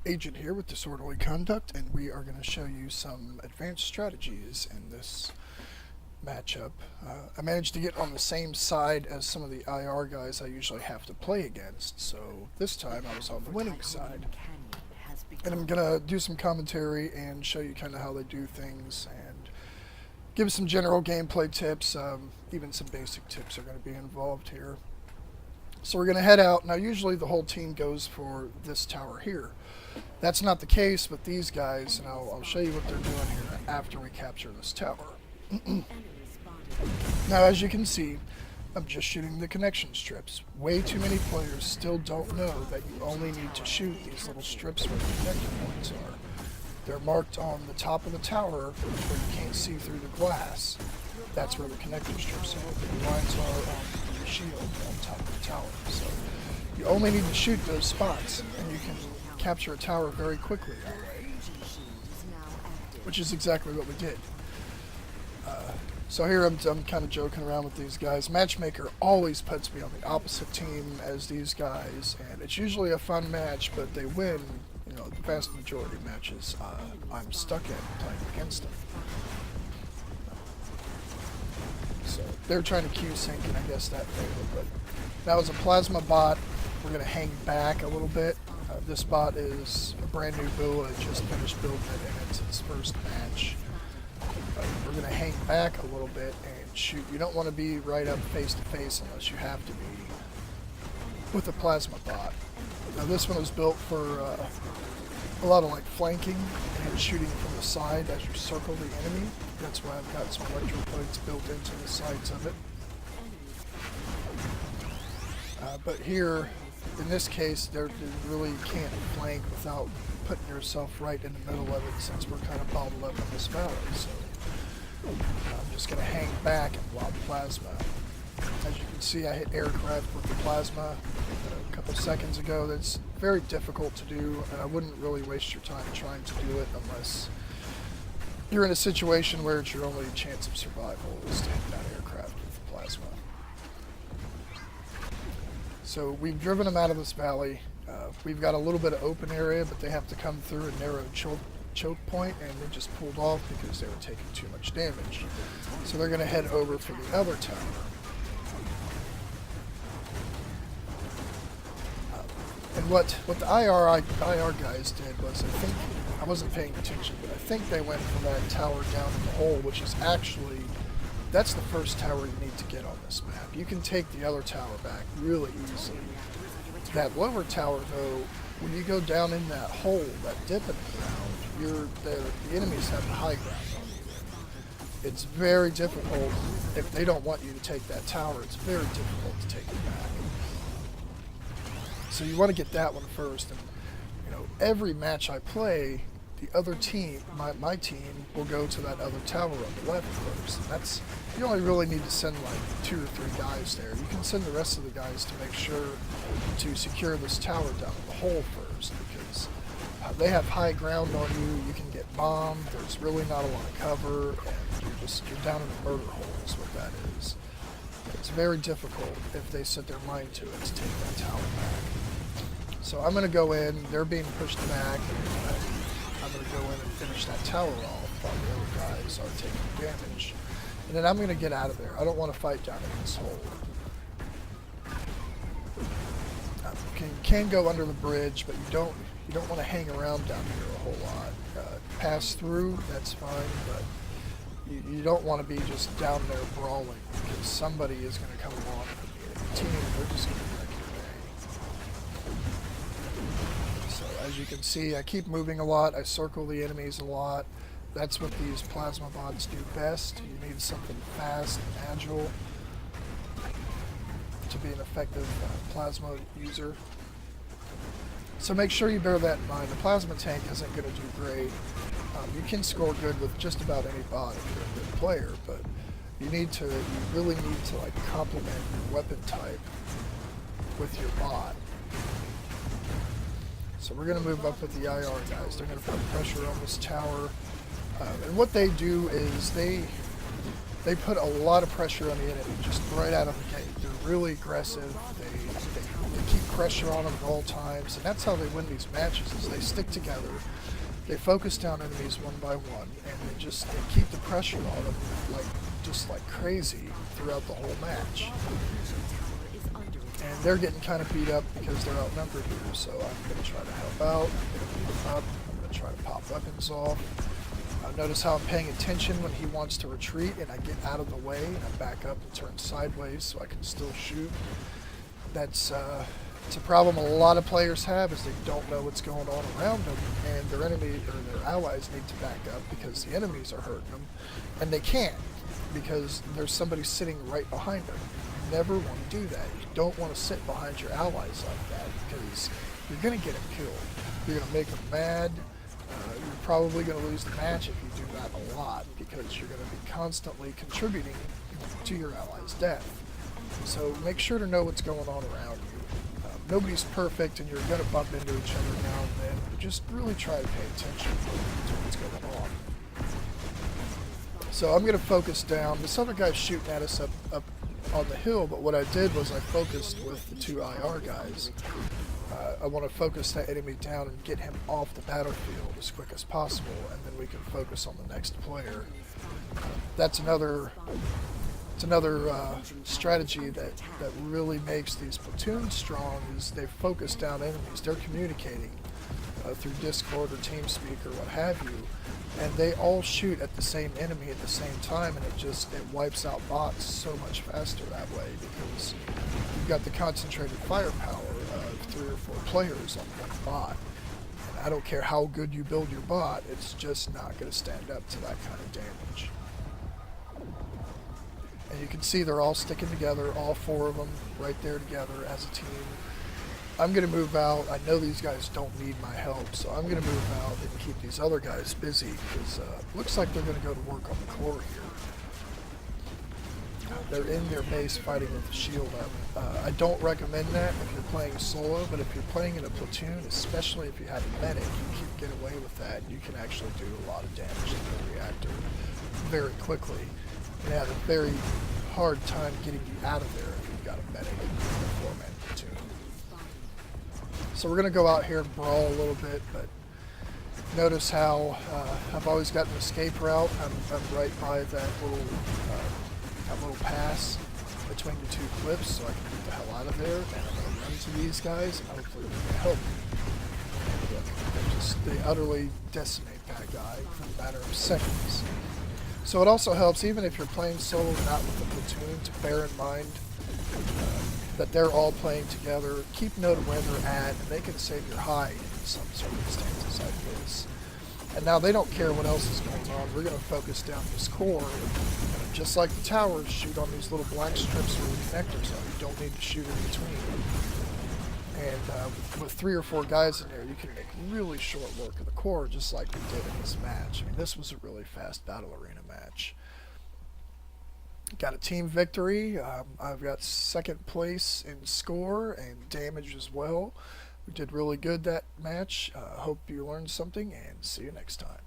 Agent here with Disorderly Conduct, and we are going to show you some advanced strategies in this matchup. I managed to get on the same side as some of the IR guys I usually have to play against, so this time I was on the winning side. And I'm going to do some commentary and show you kind of how they do things and give some general gameplay tips. Even some basic tips are going to be involved here. So we're going to head out. Now usually the whole team goes for this tower here. That's not the case with these guys, and I'll show you what they're doing here after we capture this tower. Now as you can see, I'm just shooting the connection strips. Way too many players still don't know that you only need to shoot these little strips where the connection points are. They're marked on the top of the tower where you can't see through the glass. That's where the connector strips are. The lines are on the shield on top of the tower. So you only need to shoot those spots, and you can capture a tower very quickly that way, which is exactly what we did. So here I'm kind of joking around with these guys. Matchmaker always puts me on the opposite team as these guys, and it's usually a fun match, but they win, you know, the vast majority of matches I'm stuck in playing against them. So they're trying to Q-sync, and I guess that failed, but that was a plasma bot. We're going to hang back a little bit. This bot is a brand new build. I just finished building it, and it's its first match. We're going to hang back a little bit and shoot. You don't want to be right up face to face unless you have to be with a plasma bot. Now this one was built for a lot of like flanking and shooting from the side as you circle the enemy. That's why I've got some electroplates built into the sides of it. But here, in this case, you really can't flank without putting yourself right in the middle of it, since we're kind of bottled up in this valley. So I'm just going to hang back and lob plasma. As you can see, I hit aircraft with the plasma a couple seconds ago. That's very difficult to do, and I wouldn't really waste your time trying to do it unless you're in a situation where it's your only chance of survival is to hit that aircraft with the plasma. So we've driven them out of this valley. We've got a little bit of open area, but they have to come through a narrow choke point, and they just pulled off because they were taking too much damage. So they're going to head over for the other tower. And what the IR guys did was, I think, I wasn't paying attention, but I think they went for that tower down in the hole, which is actually, that's the first tower you need to get on this map. You can take the other tower back really easily. That lower tower, though, when you go down in that hole, that dip in the ground, the enemies have the high ground on you. It's very difficult, if they don't want you to take that tower, it's very difficult to take it back. So you want to get that one first, and you know, every match I play, the other team, my team, will go to that other tower on the left first. And that's, you only really need to send like 2 or 3 guys there. You can send the rest of the guys to make sure to secure this tower down in the hole first, because they have high ground on you. You can get bombed. There's really not a lot of cover, and you're down in a murder hole is what that is. It's very difficult if they set their mind to it to take that tower back. So I'm going to go in. They're being pushed back. I'm going to go in and finish that tower off while the other guys are taking damage. And then I'm going to get out of there. I don't want to fight down in this hole. You can go under the bridge, but you don't want to hang around down here a whole lot. Pass through, that's fine, but you don't want to be just down there brawling, because somebody is going to come along from the enemy team and they're just going to wreck your day. So as you can see, I keep moving a lot. I circle the enemies a lot. That's what these plasma bots do best. You need something fast and agile to be an effective plasma user. So make sure you bear that in mind. The plasma tank isn't going to do great. You can score good with just about any bot if you're a good player, but you really need to like complement your weapon type with your bot. So we're going to move up with the IR guys. They're going to put pressure on this tower. And what they do is they put a lot of pressure on the enemy just right out of the gate. They're really aggressive. They keep pressure on them at all times, and that's how they win these matches, is they stick together, they focus down enemies one by one, and they keep the pressure on them just like crazy throughout the whole match. And they're getting kind of beat up because they're outnumbered here, so I'm going to try to help out, get them up, I'm going to try to pop weapons off. Notice how I'm paying attention when he wants to retreat, and I get out of the way, and I back up and turn sideways so I can still shoot. It's a problem a lot of players have, is they don't know what's going on around them, and their enemy or their allies need to back up because the enemies are hurting them, and they can't because there's somebody sitting right behind them. You never want to do that. You don't want to sit behind your allies like that because you're going to get them killed. You're going to make them mad. You're probably going to lose the match if you do that a lot because you're going to be constantly contributing to your allies' death. So make sure to know what's going on around you. Nobody's perfect, and you're going to bump into each other now and then, but just really try to pay attention to what's going on. So I'm going to focus down. This other guy's shooting at us up on the hill, but what I did was I focused with the two IR guys. I want to focus that enemy down and get him off the battlefield as quick as possible, and then we can focus on the next player. That's another strategy that really makes these platoons strong, is they focus down enemies. They're communicating through Discord or TeamSpeak or what have you, and they all shoot at the same enemy at the same time, and it wipes out bots so much faster that way because you've got the concentrated firepower of 3 or 4 players on one bot. And I don't care how good you build your bot, it's just not going to stand up to that kind of damage. And you can see they're all sticking together, all 4 of them right there together as a team. I'm going to move out. I know these guys don't need my help, so I'm going to move out and keep these other guys busy because it looks like they're going to go to work on the core here. They're in their base fighting with the shield up. I don't recommend that if you're playing solo, but if you're playing in a platoon, especially if you have a medic, you can get away with that. You can actually do a lot of damage to the reactor very quickly. And have a very hard time getting you out of there if you've got a medic in a 4-man platoon. So we're going to go out here and brawl a little bit, but notice how I've always got an escape route. I'm right by that little pass between the 2 cliffs, so I can get the hell out of there. And I'm going to run to these guys, and hopefully they're going to help me. And they utterly decimate that guy in a matter of seconds. So it also helps, even if you're playing solo, not with a platoon, to bear in mind that they're all playing together. Keep note of where they're at, and they can save your hide in some circumstances like this. And now they don't care what else is going on. We're going to focus down this core. And just like the towers, shoot on these little black strips where the connectors are. You don't need to shoot in between. And with 3 or 4 guys in there, you can make really short work of the core, just like we did in this match. I mean, this was a really fast battle arena match. Got a team victory. I've got 2nd place in score and damage as well. We did really good that match. Hope you learned something, and see you next time.